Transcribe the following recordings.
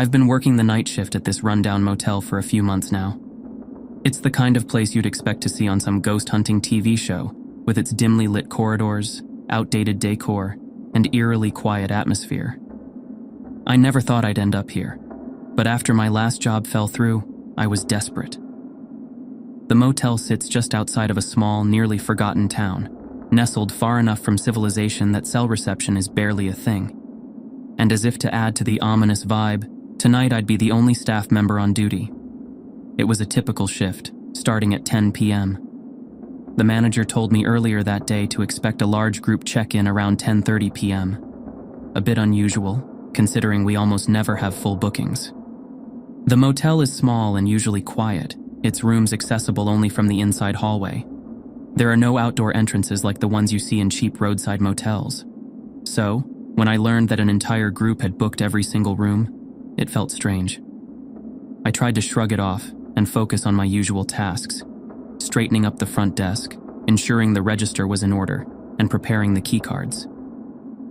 I've been working the night shift at this rundown motel for a few months now. It's the kind of place you'd expect to see on some ghost hunting TV show, with its dimly lit corridors, outdated decor, and eerily quiet atmosphere. I never thought I'd end up here, but after my last job fell through, I was desperate. The motel sits just outside of a small, nearly forgotten town, nestled far enough from civilization that cell reception is barely a thing. And as if to add to the ominous vibe, tonight I'd be the only staff member on duty. It was a typical shift, starting at 10 p.m. The manager told me earlier that day to expect a large group check-in around 10:30 p.m. A bit unusual, considering we almost never have full bookings. The motel is small and usually quiet, its rooms accessible only from the inside hallway. There are no outdoor entrances like the ones you see in cheap roadside motels. So, when I learned that an entire group had booked every single room, it felt strange. I tried to shrug it off and focus on my usual tasks, straightening up the front desk, ensuring the register was in order, and preparing the keycards.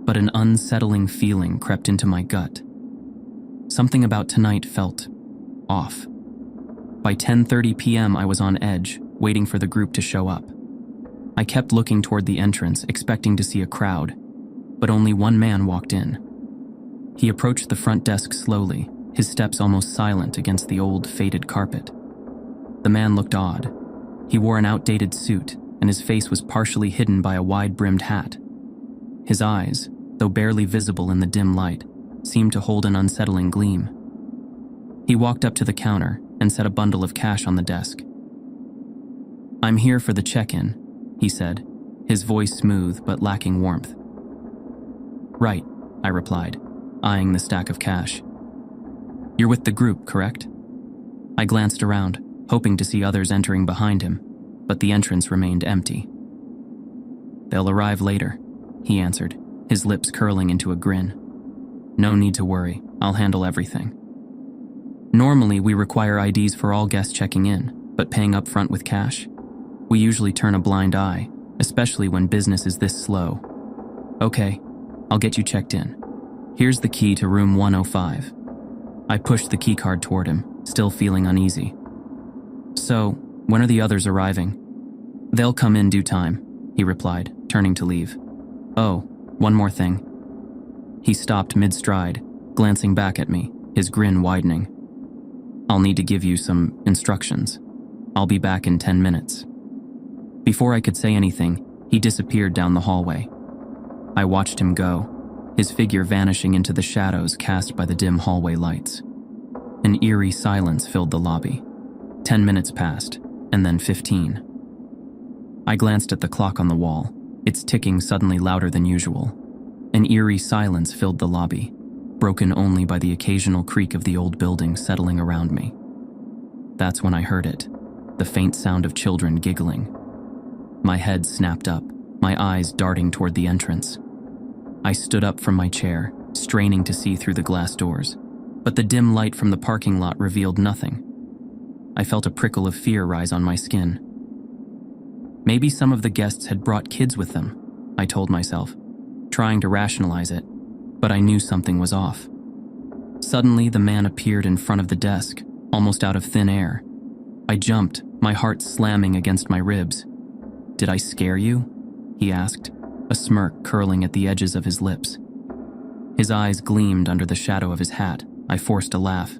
But an unsettling feeling crept into my gut. Something about tonight felt off. By 10:30 p.m. I was on edge, waiting for the group to show up. I kept looking toward the entrance, expecting to see a crowd, but only one man walked in. He approached the front desk slowly, his steps almost silent against the old, faded carpet. The man looked odd. He wore an outdated suit, and his face was partially hidden by a wide-brimmed hat. His eyes, though barely visible in the dim light, seemed to hold an unsettling gleam. He walked up to the counter and set a bundle of cash on the desk. "I'm here for the check-in," he said, his voice smooth but lacking warmth. "Right," I replied, eyeing the stack of cash. "You're with the group, correct?" I glanced around, hoping to see others entering behind him, but the entrance remained empty. "They'll arrive later," he answered, his lips curling into a grin. "No need to worry, I'll handle everything." Normally, we require IDs for all guests checking in, but paying up front with cash? We usually turn a blind eye, especially when business is this slow. "Okay, I'll get you checked in. Here's the key to room 105. I pushed the keycard toward him, still feeling uneasy. "So, when are the others arriving?" "They'll come in due time," he replied, turning to leave. "Oh, one more thing." He stopped mid-stride, glancing back at me, his grin widening. "I'll need to give you some instructions. I'll be back in 10 minutes. Before I could say anything, he disappeared down the hallway. I watched him go, his figure vanishing into the shadows cast by the dim hallway lights. An eerie silence filled the lobby. 10 minutes passed, and then 15. I glanced at the clock on the wall, its ticking suddenly louder than usual. An eerie silence filled the lobby, broken only by the occasional creak of the old building settling around me. That's when I heard it, the faint sound of children giggling. My head snapped up, my eyes darting toward the entrance. I stood up from my chair, straining to see through the glass doors, but the dim light from the parking lot revealed nothing. I felt a prickle of fear rise on my skin. Maybe some of the guests had brought kids with them, I told myself, trying to rationalize it, but I knew something was off. Suddenly, the man appeared in front of the desk, almost out of thin air. I jumped, my heart slamming against my ribs. "Did I scare you?" he asked, a smirk curling at the edges of his lips. His eyes gleamed under the shadow of his hat. I forced a laugh.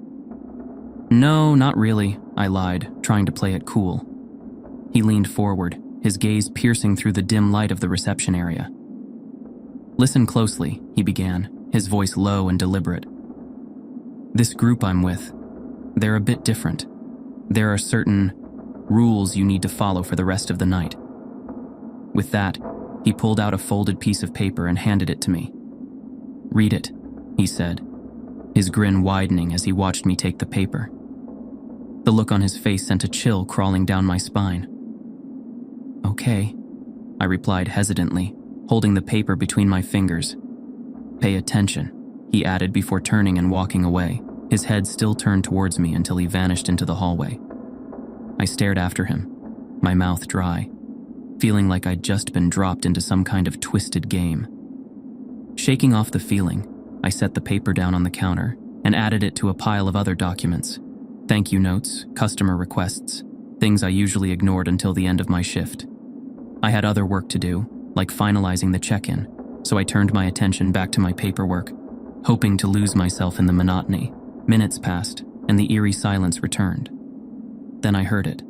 "No, not really," I lied, trying to play it cool. He leaned forward, his gaze piercing through the dim light of the reception area. "Listen closely," he began, his voice low and deliberate. "This group I'm with, they're a bit different. There are certain rules you need to follow for the rest of the night." With that, he pulled out a folded piece of paper and handed it to me. "Read it," he said, his grin widening as he watched me take the paper. The look on his face sent a chill crawling down my spine. "Okay," I replied hesitantly, holding the paper between my fingers. "Pay attention," he added before turning and walking away, his head still turned towards me until he vanished into the hallway. I stared after him, my mouth dry, feeling like I'd just been dropped into some kind of twisted game. Shaking off the feeling, I set the paper down on the counter and added it to a pile of other documents. Thank you notes, customer requests, things I usually ignored until the end of my shift. I had other work to do, like finalizing the check-in, so I turned my attention back to my paperwork, hoping to lose myself in the monotony. Minutes passed, and the eerie silence returned. Then I heard it.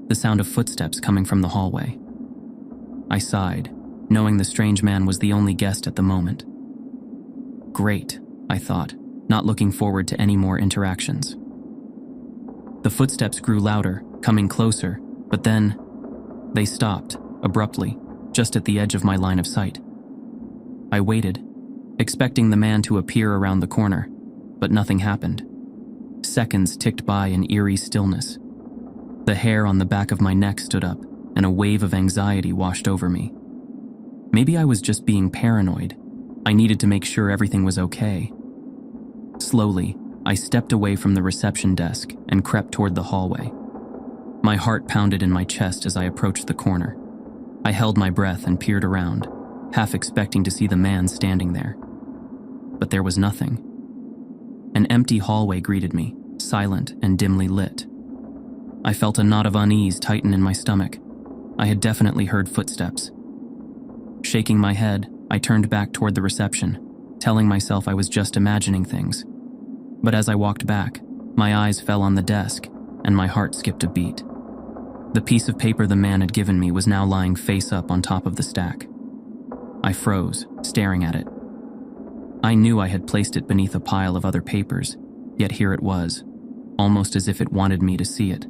The sound of footsteps coming from the hallway. I sighed, knowing the strange man was the only guest at the moment. Great, I thought, not looking forward to any more interactions. The footsteps grew louder, coming closer, but then they stopped, abruptly, just at the edge of my line of sight. I waited, expecting the man to appear around the corner, but nothing happened. Seconds ticked by in eerie stillness. The hair on the back of my neck stood up, and a wave of anxiety washed over me. Maybe I was just being paranoid. I needed to make sure everything was okay. Slowly, I stepped away from the reception desk and crept toward the hallway. My heart pounded in my chest as I approached the corner. I held my breath and peered around, half expecting to see the man standing there. But there was nothing. An empty hallway greeted me, silent and dimly lit. I felt a knot of unease tighten in my stomach. I had definitely heard footsteps. Shaking my head, I turned back toward the reception, telling myself I was just imagining things. But as I walked back, my eyes fell on the desk, and my heart skipped a beat. The piece of paper the man had given me was now lying face up on top of the stack. I froze, staring at it. I knew I had placed it beneath a pile of other papers, yet here it was, almost as if it wanted me to see it.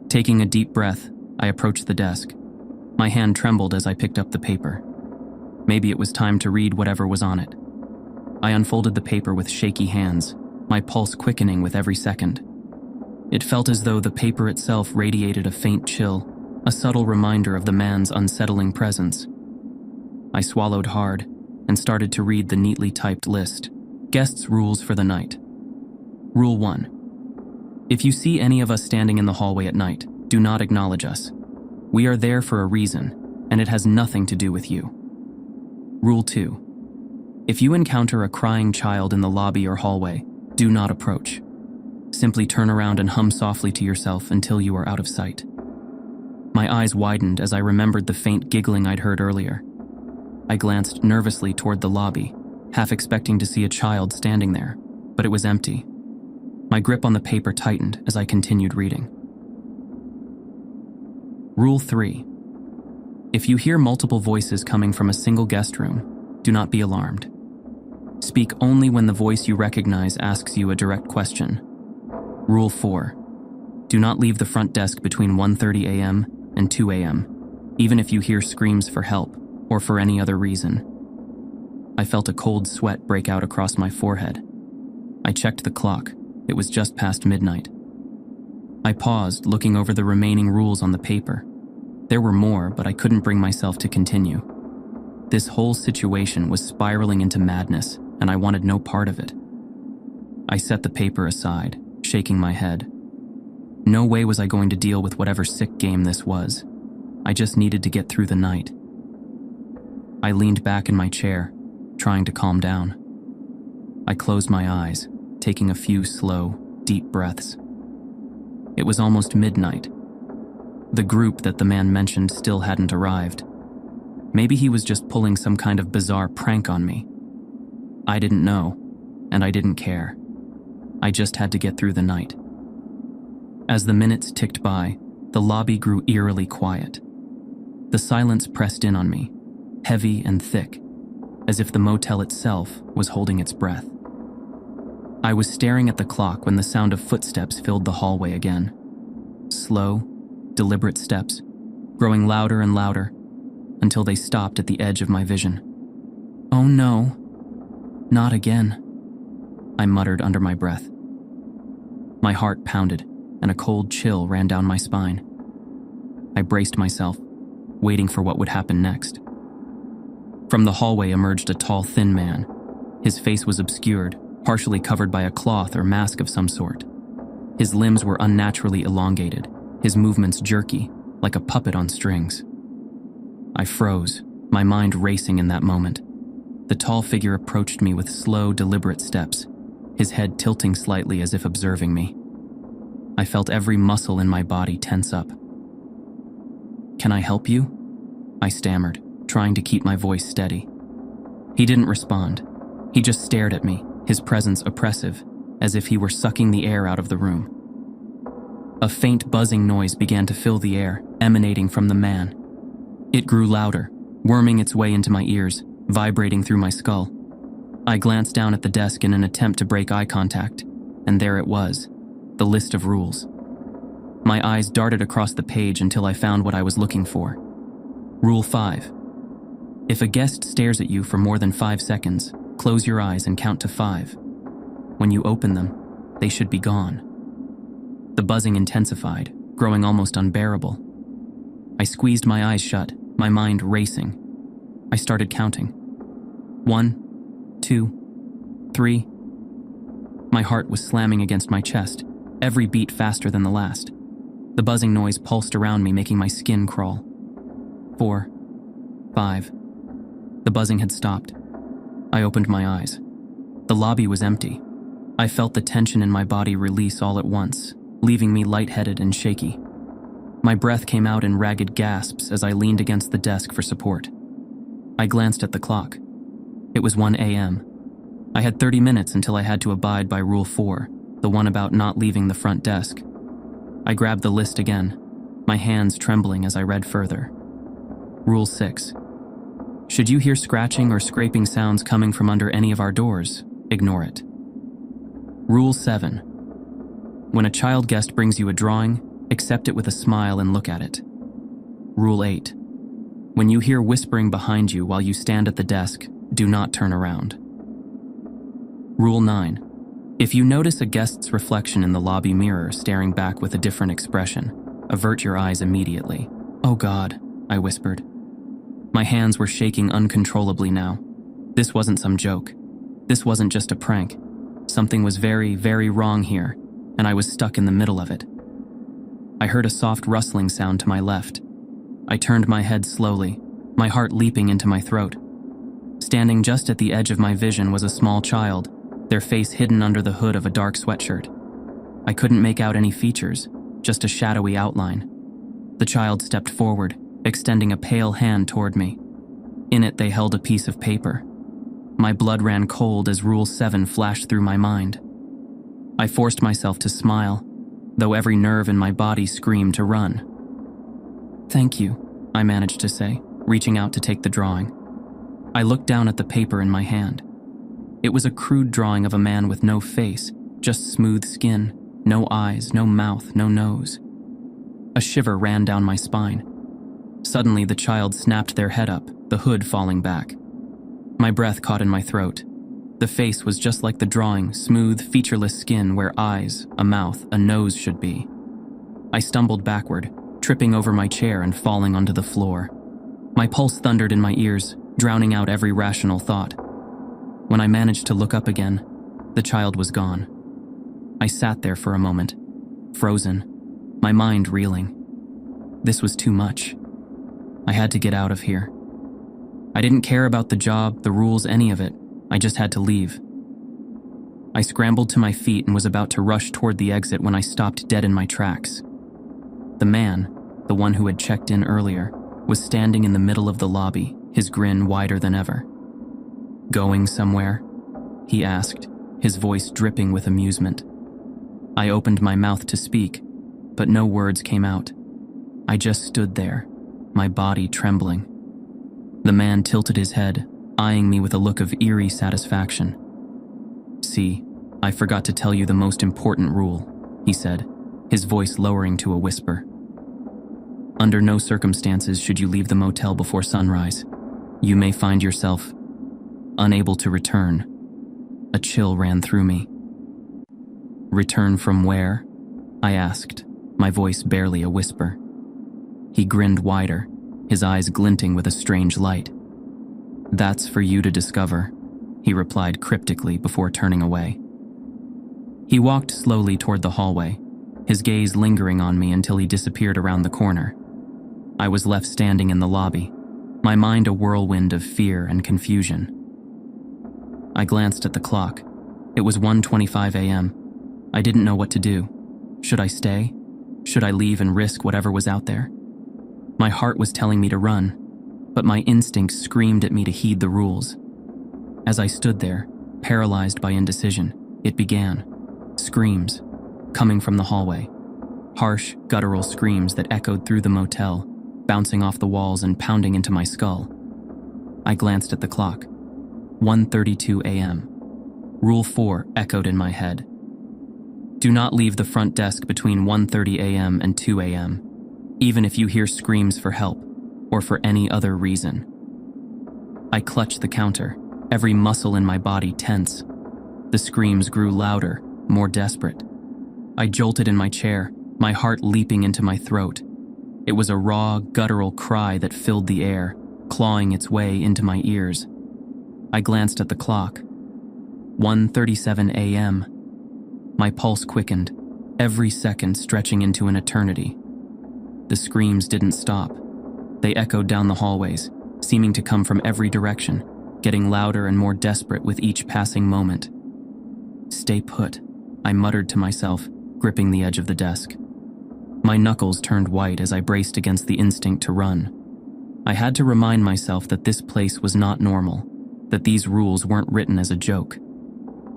Taking a deep breath, I approached the desk. My hand trembled as I picked up the paper. Maybe it was time to read whatever was on it. I unfolded the paper with shaky hands, my pulse quickening with every second. It felt as though the paper itself radiated a faint chill, a subtle reminder of the man's unsettling presence. I swallowed hard and started to read the neatly typed list. Guests' rules for the night. Rule 1. If you see any of us standing in the hallway at night, do not acknowledge us. We are there for a reason, and it has nothing to do with you. Rule 2. If you encounter a crying child in the lobby or hallway, do not approach. Simply turn around and hum softly to yourself until you are out of sight. My eyes widened as I remembered the faint giggling I'd heard earlier. I glanced nervously toward the lobby, half expecting to see a child standing there, but it was empty. My grip on the paper tightened as I continued reading. Rule 3. If you hear multiple voices coming from a single guest room, do not be alarmed. Speak only when the voice you recognize asks you a direct question. Rule 4. Do not leave the front desk between 1:30 a.m. and 2 a.m., even if you hear screams for help or for any other reason. I felt a cold sweat break out across my forehead. I checked the clock. It was just past midnight. I paused, looking over the remaining rules on the paper. There were more, but I couldn't bring myself to continue. This whole situation was spiraling into madness, and I wanted no part of it. I set the paper aside, shaking my head. No way was I going to deal with whatever sick game this was. I just needed to get through the night. I leaned back in my chair, trying to calm down. I closed my eyes, taking a few slow, deep breaths. It was almost midnight. The group that the man mentioned still hadn't arrived. Maybe he was just pulling some kind of bizarre prank on me. I didn't know, and I didn't care. I just had to get through the night. As the minutes ticked by, the lobby grew eerily quiet. The silence pressed in on me, heavy and thick, as if the motel itself was holding its breath. I was staring at the clock when the sound of footsteps filled the hallway again. Slow, deliberate steps, growing louder and louder, until they stopped at the edge of my vision. "Oh no, not again," I muttered under my breath. My heart pounded, and a cold chill ran down my spine. I braced myself, waiting for what would happen next. From the hallway emerged a tall, thin man. His face was obscured, partially covered by a cloth or mask of some sort. His limbs were unnaturally elongated, his movements jerky, like a puppet on strings. I froze, my mind racing in that moment. The tall figure approached me with slow, deliberate steps, his head tilting slightly as if observing me. I felt every muscle in my body tense up. "Can I help you?" I stammered, trying to keep my voice steady. He didn't respond. He just stared at me, his presence oppressive, as if he were sucking the air out of the room. A faint buzzing noise began to fill the air, emanating from the man. It grew louder, worming its way into my ears, vibrating through my skull. I glanced down at the desk in an attempt to break eye contact, and there it was, the list of rules. My eyes darted across the page until I found what I was looking for. Rule 5. If a guest stares at you for more than 5 seconds, close your eyes and count to 5. When you open them, they should be gone. The buzzing intensified, growing almost unbearable. I squeezed my eyes shut, my mind racing. I started counting. 1, 2, 3. My heart was slamming against my chest, every beat faster than the last. The buzzing noise pulsed around me, making my skin crawl. 4, 5. The buzzing had stopped. I opened my eyes. The lobby was empty. I felt the tension in my body release all at once, leaving me lightheaded and shaky. My breath came out in ragged gasps as I leaned against the desk for support. I glanced at the clock. It was 1 a.m. I had 30 minutes until I had to abide by Rule 4, the one about not leaving the front desk. I grabbed the list again, my hands trembling as I read further. Rule 6. Should you hear scratching or scraping sounds coming from under any of our doors, ignore it. Rule 7. When a child guest brings you a drawing, accept it with a smile and look at it. Rule 8. When you hear whispering behind you while you stand at the desk, do not turn around. Rule 9. If you notice a guest's reflection in the lobby mirror staring back with a different expression, avert your eyes immediately. "Oh God," I whispered. My hands were shaking uncontrollably now. This wasn't some joke. This wasn't just a prank. Something was very, very wrong here, and I was stuck in the middle of it. I heard a soft rustling sound to my left. I turned my head slowly, my heart leaping into my throat. Standing just at the edge of my vision was a small child, their face hidden under the hood of a dark sweatshirt. I couldn't make out any features, just a shadowy outline. The child stepped forward, extending a pale hand toward me. In it, they held a piece of paper. My blood ran cold as Rule 7 flashed through my mind. I forced myself to smile, though every nerve in my body screamed to run. "Thank you," I managed to say, reaching out to take the drawing. I looked down at the paper in my hand. It was a crude drawing of a man with no face, just smooth skin, no eyes, no mouth, no nose. A shiver ran down my spine. Suddenly, the child snapped their head up, the hood falling back. My breath caught in my throat. The face was just like the drawing, smooth, featureless skin where eyes, a mouth, a nose should be. I stumbled backward, tripping over my chair and falling onto the floor. My pulse thundered in my ears, drowning out every rational thought. When I managed to look up again, the child was gone. I sat there for a moment, frozen, my mind reeling. This was too much. I had to get out of here. I didn't care about the job, the rules, any of it. I just had to leave. I scrambled to my feet and was about to rush toward the exit when I stopped dead in my tracks. The man, the one who had checked in earlier, was standing in the middle of the lobby, his grin wider than ever. "Going somewhere?" he asked, his voice dripping with amusement. I opened my mouth to speak, but no words came out. I just stood there, my body trembling. The man tilted his head, eyeing me with a look of eerie satisfaction. "See, I forgot to tell you the most important rule," he said, his voice lowering to a whisper. "Under no circumstances should you leave the motel before sunrise. You may find yourself unable to return." A chill ran through me. "Return from where?" I asked, my voice barely a whisper. He grinned wider, his eyes glinting with a strange light. "That's for you to discover," he replied cryptically before turning away. He walked slowly toward the hallway, his gaze lingering on me until he disappeared around the corner. I was left standing in the lobby, my mind a whirlwind of fear and confusion. I glanced at the clock. It was 1:25 a.m. I didn't know what to do. Should I stay? Should I leave and risk whatever was out there? My heart was telling me to run, but my instincts screamed at me to heed the rules. As I stood there, paralyzed by indecision, it began. Screams, coming from the hallway. Harsh, guttural screams that echoed through the motel, bouncing off the walls and pounding into my skull. I glanced at the clock. 1:32 a.m. Rule 4 echoed in my head. Do not leave the front desk between 1:30 a.m. and 2 a.m., even if you hear screams for help or for any other reason. I clutched the counter, every muscle in my body tense. The screams grew louder, more desperate. I jolted in my chair, my heart leaping into my throat. It was a raw, guttural cry that filled the air, clawing its way into my ears. I glanced at the clock. 1:37 a.m. My pulse quickened, every second stretching into an eternity. The screams didn't stop. They echoed down the hallways, seeming to come from every direction, getting louder and more desperate with each passing moment. Stay put, I muttered to myself, gripping the edge of the desk. My knuckles turned white as I braced against the instinct to run. I had to remind myself that this place was not normal, that these rules weren't written as a joke.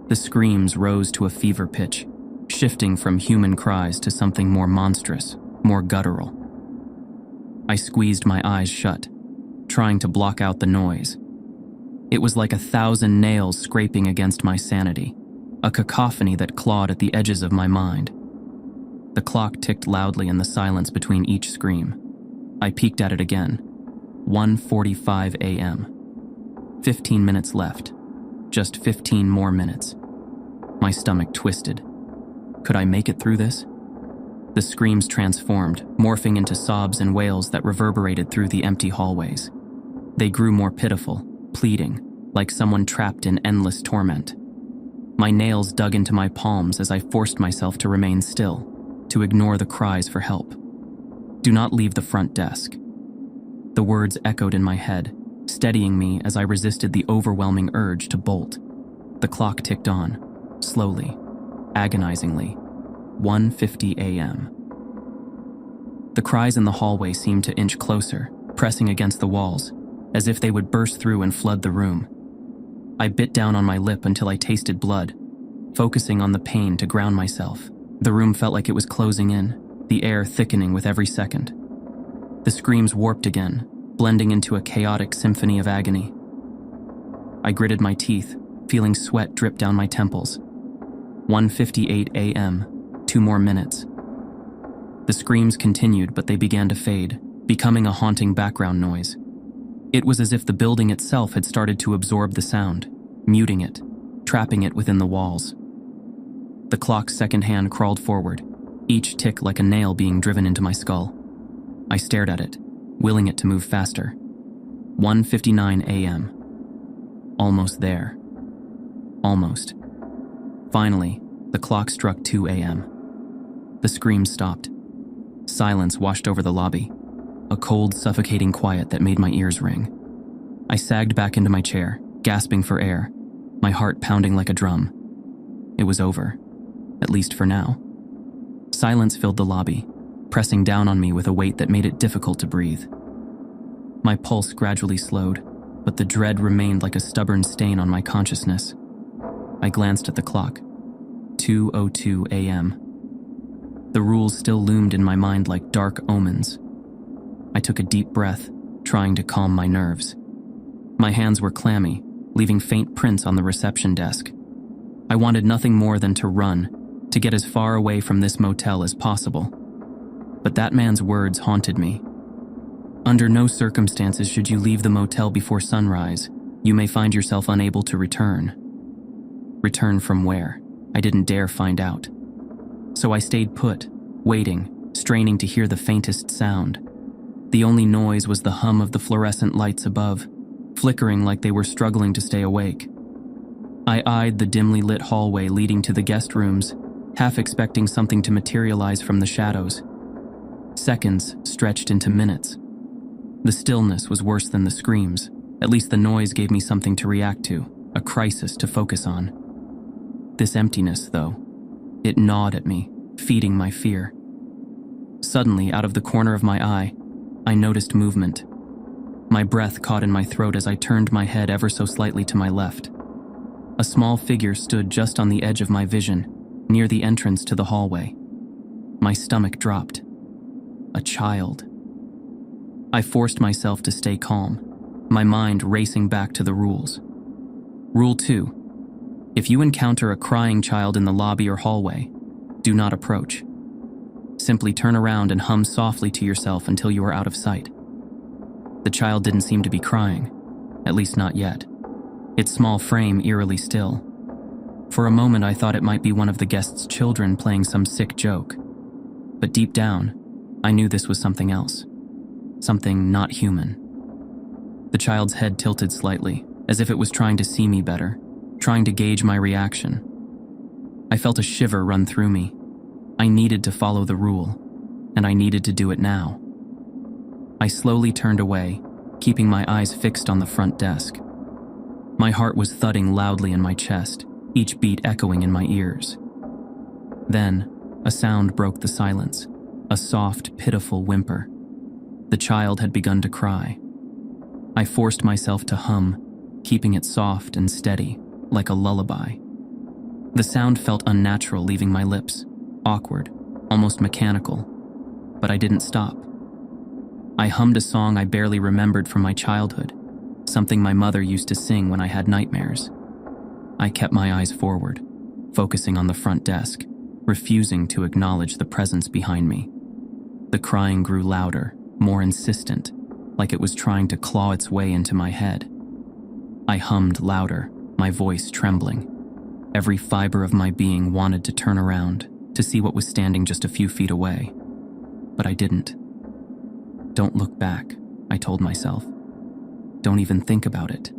The screams rose to a fever pitch, shifting from human cries to something more monstrous, more guttural. I squeezed my eyes shut, trying to block out the noise. It was like 1,000 nails scraping against my sanity, a cacophony that clawed at the edges of my mind. The clock ticked loudly in the silence between each scream. I peeked at it again. 1:45 a.m. 15 minutes left. Just 15 more minutes. My stomach twisted. Could I make it through this? The screams transformed, morphing into sobs and wails that reverberated through the empty hallways. They grew more pitiful, pleading, like someone trapped in endless torment. My nails dug into my palms as I forced myself to remain still, to ignore the cries for help. Do not leave the front desk. The words echoed in my head, steadying me as I resisted the overwhelming urge to bolt. The clock ticked on, slowly, agonizingly. 1:50 a.m. The cries in the hallway seemed to inch closer, pressing against the walls, as if they would burst through and flood the room. I bit down on my lip until I tasted blood, focusing on the pain to ground myself. The room felt like it was closing in, the air thickening with every second. The screams warped again, blending into a chaotic symphony of agony. I gritted my teeth, feeling sweat drip down my temples. 1:58 a.m., 2 more minutes. The screams continued, but they began to fade, becoming a haunting background noise. It was as if the building itself had started to absorb the sound, muting it, trapping it within the walls. The clock's second hand crawled forward, each tick like a nail being driven into my skull. I stared at it, willing it to move faster. 1:59 a.m. Almost there. Almost. Finally, the clock struck 2 a.m. The screams stopped. Silence washed over the lobby, a cold, suffocating quiet that made my ears ring. I sagged back into my chair, gasping for air, my heart pounding like a drum. It was over, at least for now. Silence filled the lobby, pressing down on me with a weight that made it difficult to breathe. My pulse gradually slowed, but the dread remained like a stubborn stain on my consciousness. I glanced at the clock. 2:02 a.m. The rules still loomed in my mind like dark omens. I took a deep breath, trying to calm my nerves. My hands were clammy, leaving faint prints on the reception desk. I wanted nothing more than to run, to get as far away from this motel as possible. But that man's words haunted me. Under no circumstances should you leave the motel before sunrise. You may find yourself unable to return. Return from where? I didn't dare find out. So I stayed put, waiting, straining to hear the faintest sound. The only noise was the hum of the fluorescent lights above, flickering like they were struggling to stay awake. I eyed the dimly lit hallway leading to the guest rooms, half expecting something to materialize from the shadows. Seconds stretched into minutes. The stillness was worse than the screams. At least the noise gave me something to react to, a crisis to focus on. This emptiness, though, it gnawed at me, feeding my fear. Suddenly, out of the corner of my eye, I noticed movement. My breath caught in my throat as I turned my head ever so slightly to my left. A small figure stood just on the edge of my vision, near the entrance to the hallway. My stomach dropped. A child. I forced myself to stay calm, my mind racing back to the rules. Rule 2. If you encounter a crying child in the lobby or hallway, do not approach. Simply turn around and hum softly to yourself until you are out of sight. The child didn't seem to be crying, at least not yet. Its small frame eerily still. For a moment I thought it might be one of the guests' children playing some sick joke. But deep down, I knew this was something else. Something not human. The child's head tilted slightly, as if it was trying to see me better, trying to gauge my reaction. I felt a shiver run through me. I needed to follow the rule, and I needed to do it now. I slowly turned away, keeping my eyes fixed on the front desk. My heart was thudding loudly in my chest, each beat echoing in my ears. Then, a sound broke the silence, a soft, pitiful whimper. The child had begun to cry. I forced myself to hum, keeping it soft and steady, like a lullaby. The sound felt unnatural leaving my lips, awkward, almost mechanical, but I didn't stop. I hummed a song I barely remembered from my childhood, something my mother used to sing when I had nightmares. I kept my eyes forward, focusing on the front desk, refusing to acknowledge the presence behind me. The crying grew louder, more insistent, like it was trying to claw its way into my head. I hummed louder, my voice trembling. Every fiber of my being wanted to turn around, to see what was standing just a few feet away. But I didn't. Don't look back, I told myself. Don't even think about it.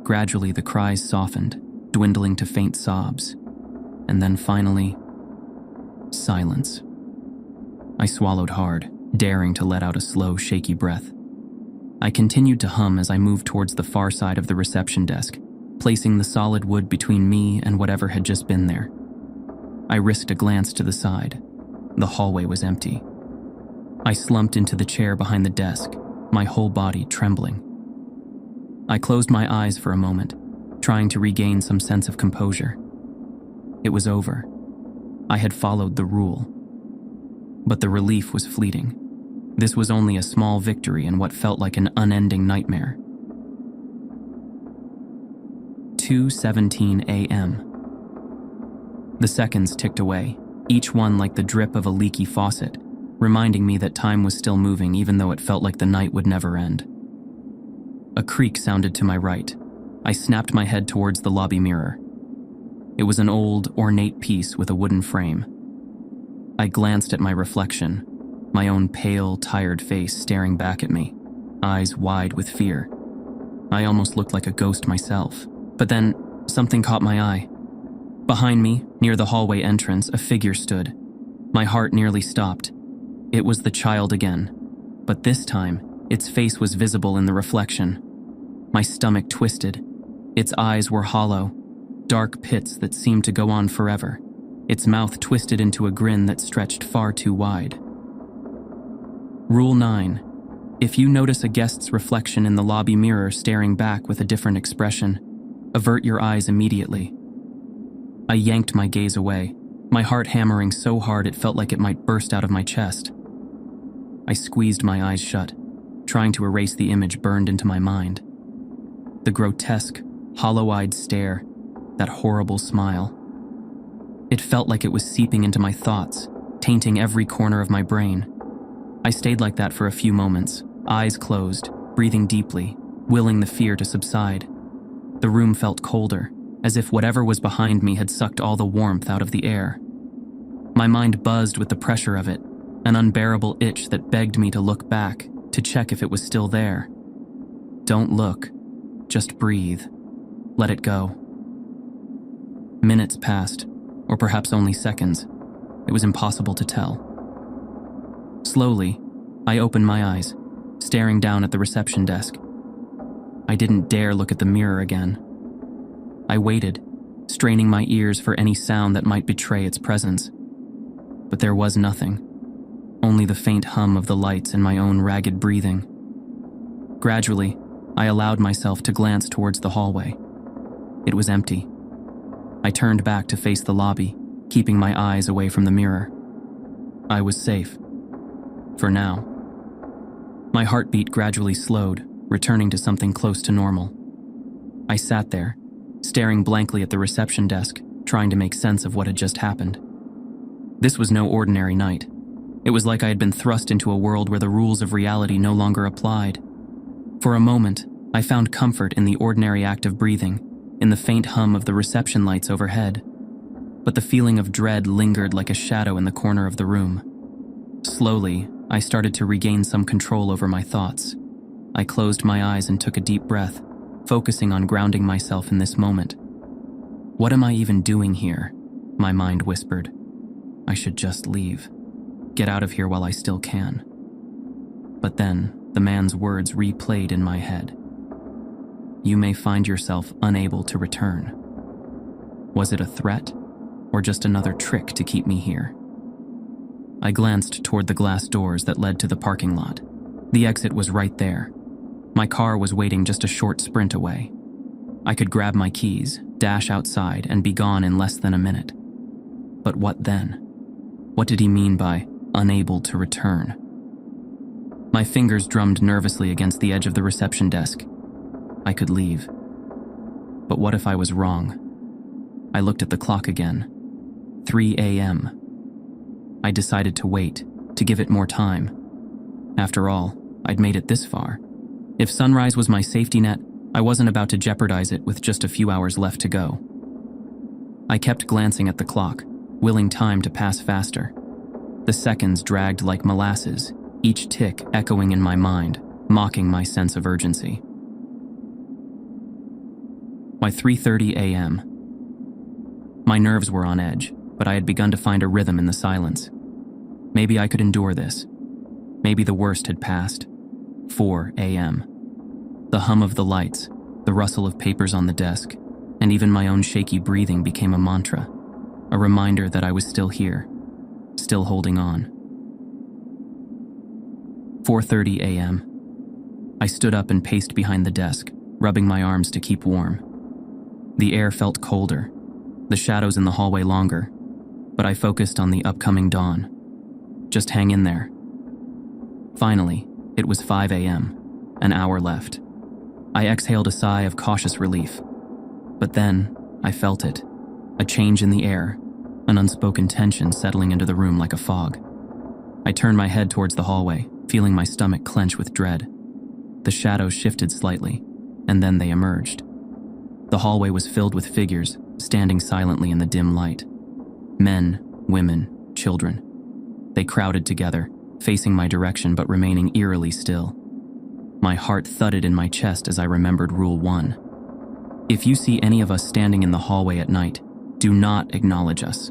Gradually, the cries softened, dwindling to faint sobs. And then finally, silence. I swallowed hard, daring to let out a slow, shaky breath. I continued to hum as I moved towards the far side of the reception desk, placing the solid wood between me and whatever had just been there. I risked a glance to the side. The hallway was empty. I slumped into the chair behind the desk, my whole body trembling. I closed my eyes for a moment, trying to regain some sense of composure. It was over. I had followed the rule. But the relief was fleeting. This was only a small victory in what felt like an unending nightmare. 2:17 a.m. The seconds ticked away, each one like the drip of a leaky faucet, reminding me that time was still moving even though it felt like the night would never end. A creak sounded to my right. I snapped my head towards the lobby mirror. It was an old, ornate piece with a wooden frame. I glanced at my reflection, my own pale, tired face staring back at me, eyes wide with fear. I almost looked like a ghost myself, but then something caught my eye. Behind me, near the hallway entrance, a figure stood. My heart nearly stopped. It was the child again, but this time, its face was visible in the reflection. My stomach twisted. Its eyes were hollow, dark pits that seemed to go on forever. Its mouth twisted into a grin that stretched far too wide. Rule 9. If you notice a guest's reflection in the lobby mirror staring back with a different expression, avert your eyes immediately. I yanked my gaze away, my heart hammering so hard it felt like it might burst out of my chest. I squeezed my eyes shut, trying to erase the image burned into my mind. The grotesque, hollow-eyed stare, that horrible smile. It felt like it was seeping into my thoughts, tainting every corner of my brain. I stayed like that for a few moments, eyes closed, breathing deeply, willing the fear to subside. The room felt colder, as if whatever was behind me had sucked all the warmth out of the air. My mind buzzed with the pressure of it, an unbearable itch that begged me to look back, to check if it was still there. Don't look, just breathe. Let it go. Minutes passed, or perhaps only seconds. It was impossible to tell. Slowly, I opened my eyes, staring down at the reception desk. I didn't dare look at the mirror again. I waited, straining my ears for any sound that might betray its presence. But there was nothing, only the faint hum of the lights and my own ragged breathing. Gradually, I allowed myself to glance towards the hallway. It was empty. I turned back to face the lobby, keeping my eyes away from the mirror. I was safe. For now. My heartbeat gradually slowed, returning to something close to normal. I sat there, staring blankly at the reception desk, trying to make sense of what had just happened. This was no ordinary night. It was like I had been thrust into a world where the rules of reality no longer applied. For a moment, I found comfort in the ordinary act of breathing, in the faint hum of the reception lights overhead. But the feeling of dread lingered like a shadow in the corner of the room. Slowly, I started to regain some control over my thoughts. I closed my eyes and took a deep breath, focusing on grounding myself in this moment. What am I even doing here? My mind whispered. I should just leave. Get out of here while I still can. But then, the man's words replayed in my head. You may find yourself unable to return. Was it a threat, or just another trick to keep me here? I glanced toward the glass doors that led to the parking lot. The exit was right there. My car was waiting just a short sprint away. I could grab my keys, dash outside, and be gone in less than a minute. But what then? What did he mean by unable to return? My fingers drummed nervously against the edge of the reception desk. I could leave. But what if I was wrong? I looked at the clock again. 3 a.m. I decided to wait, to give it more time. After all, I'd made it this far. If sunrise was my safety net, I wasn't about to jeopardize it with just a few hours left to go. I kept glancing at the clock, willing time to pass faster. The seconds dragged like molasses, each tick echoing in my mind, mocking my sense of urgency. By 3:30 a.m., my nerves were on edge, but I had begun to find a rhythm in the silence. Maybe I could endure this. Maybe the worst had passed. 4 a.m. The hum of the lights, the rustle of papers on the desk, and even my own shaky breathing became a mantra, a reminder that I was still here, still holding on. 4:30 a.m. I stood up and paced behind the desk, rubbing my arms to keep warm. The air felt colder, the shadows in the hallway longer, but I focused on the upcoming dawn. Just hang in there. Finally, it was 5 a.m., an hour left. I exhaled a sigh of cautious relief. But then, I felt it. A change in the air, an unspoken tension settling into the room like a fog. I turned my head towards the hallway, feeling my stomach clench with dread. The shadows shifted slightly, and then they emerged. The hallway was filled with figures, standing silently in the dim light. Men, women, children. They crowded together, facing my direction but remaining eerily still. My heart thudded in my chest as I remembered Rule 1. If you see any of us standing in the hallway at night, do not acknowledge us.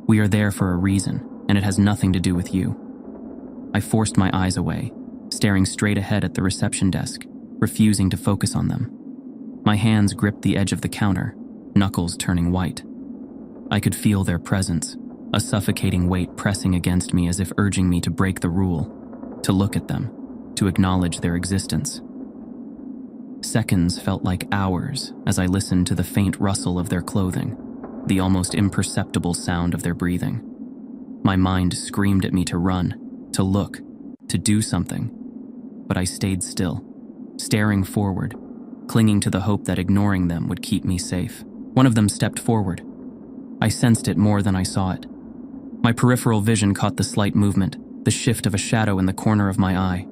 We are there for a reason, and it has nothing to do with you. I forced my eyes away, staring straight ahead at the reception desk, refusing to focus on them. My hands gripped the edge of the counter, knuckles turning white. I could feel their presence, a suffocating weight pressing against me as if urging me to break the rule, to look at them, to acknowledge their existence. Seconds felt like hours as I listened to the faint rustle of their clothing, the almost imperceptible sound of their breathing. My mind screamed at me to run, to look, to do something, but I stayed still, staring forward, clinging to the hope that ignoring them would keep me safe. One of them stepped forward. I sensed it more than I saw it. My peripheral vision caught the slight movement, the shift of a shadow in the corner of my eye.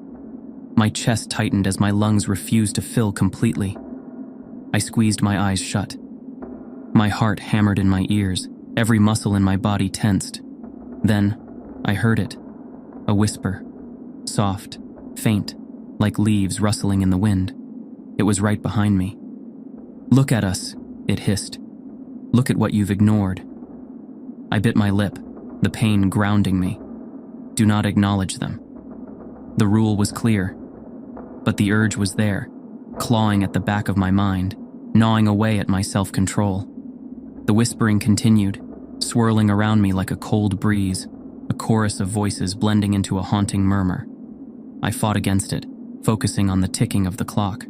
My chest tightened as my lungs refused to fill completely. I squeezed my eyes shut. My heart hammered in my ears, every muscle in my body tensed. Then, I heard it. A whisper. Soft, faint, like leaves rustling in the wind. It was right behind me. "Look at us," it hissed. "Look at what you've ignored." I bit my lip, the pain grounding me. Do not acknowledge them. The rule was clear, but the urge was there, clawing at the back of my mind, gnawing away at my self-control. The whispering continued, swirling around me like a cold breeze, a chorus of voices blending into a haunting murmur. I fought against it, focusing on the ticking of the clock.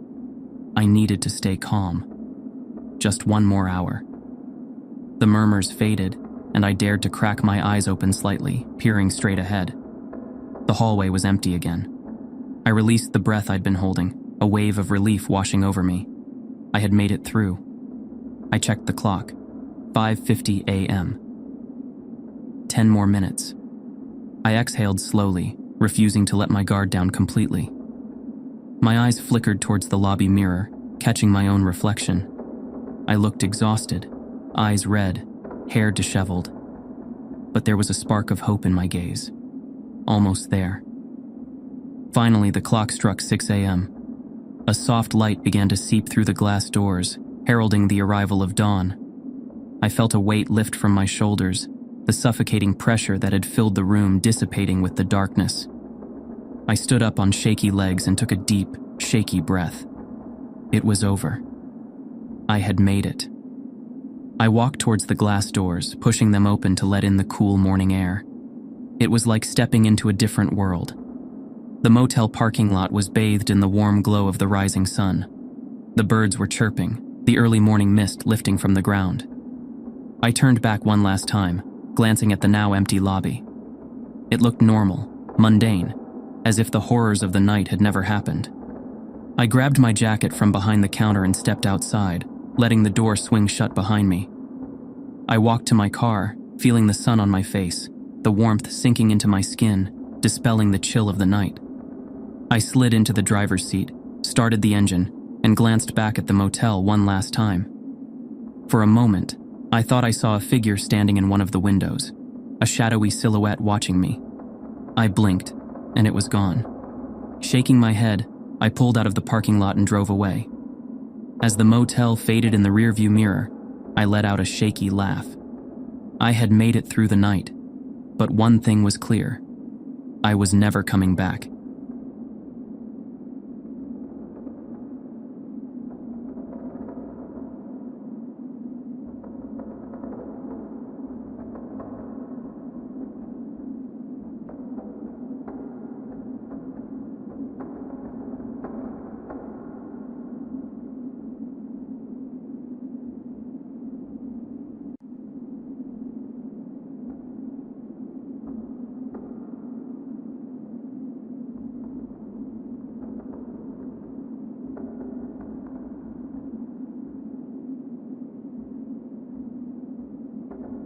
I needed to stay calm. Just one more hour. The murmurs faded, and I dared to crack my eyes open slightly, peering straight ahead. The hallway was empty again. I released the breath I'd been holding, a wave of relief washing over me. I had made it through. I checked the clock. 5:50 a.m. 10 more minutes. I exhaled slowly, refusing to let my guard down completely. My eyes flickered towards the lobby mirror, catching my own reflection. I looked exhausted, eyes red, hair disheveled. But there was a spark of hope in my gaze. Almost there. Finally, the clock struck 6 a.m. A soft light began to seep through the glass doors, heralding the arrival of dawn. I felt a weight lift from my shoulders, the suffocating pressure that had filled the room dissipating with the darkness. I stood up on shaky legs and took a deep, shaky breath. It was over. I had made it. I walked towards the glass doors, pushing them open to let in the cool morning air. It was like stepping into a different world. The motel parking lot was bathed in the warm glow of the rising sun. The birds were chirping, the early morning mist lifting from the ground. I turned back one last time, glancing at the now empty lobby. It looked normal, mundane, as if the horrors of the night had never happened. I grabbed my jacket from behind the counter and stepped outside, letting the door swing shut behind me. I walked to my car, feeling the sun on my face, the warmth sinking into my skin, dispelling the chill of the night. I slid into the driver's seat, started the engine, and glanced back at the motel one last time. For a moment, I thought I saw a figure standing in one of the windows, a shadowy silhouette watching me. I blinked, and it was gone. Shaking my head, I pulled out of the parking lot and drove away. As the motel faded in the rearview mirror, I let out a shaky laugh. I had made it through the night, but one thing was clear. I was never coming back.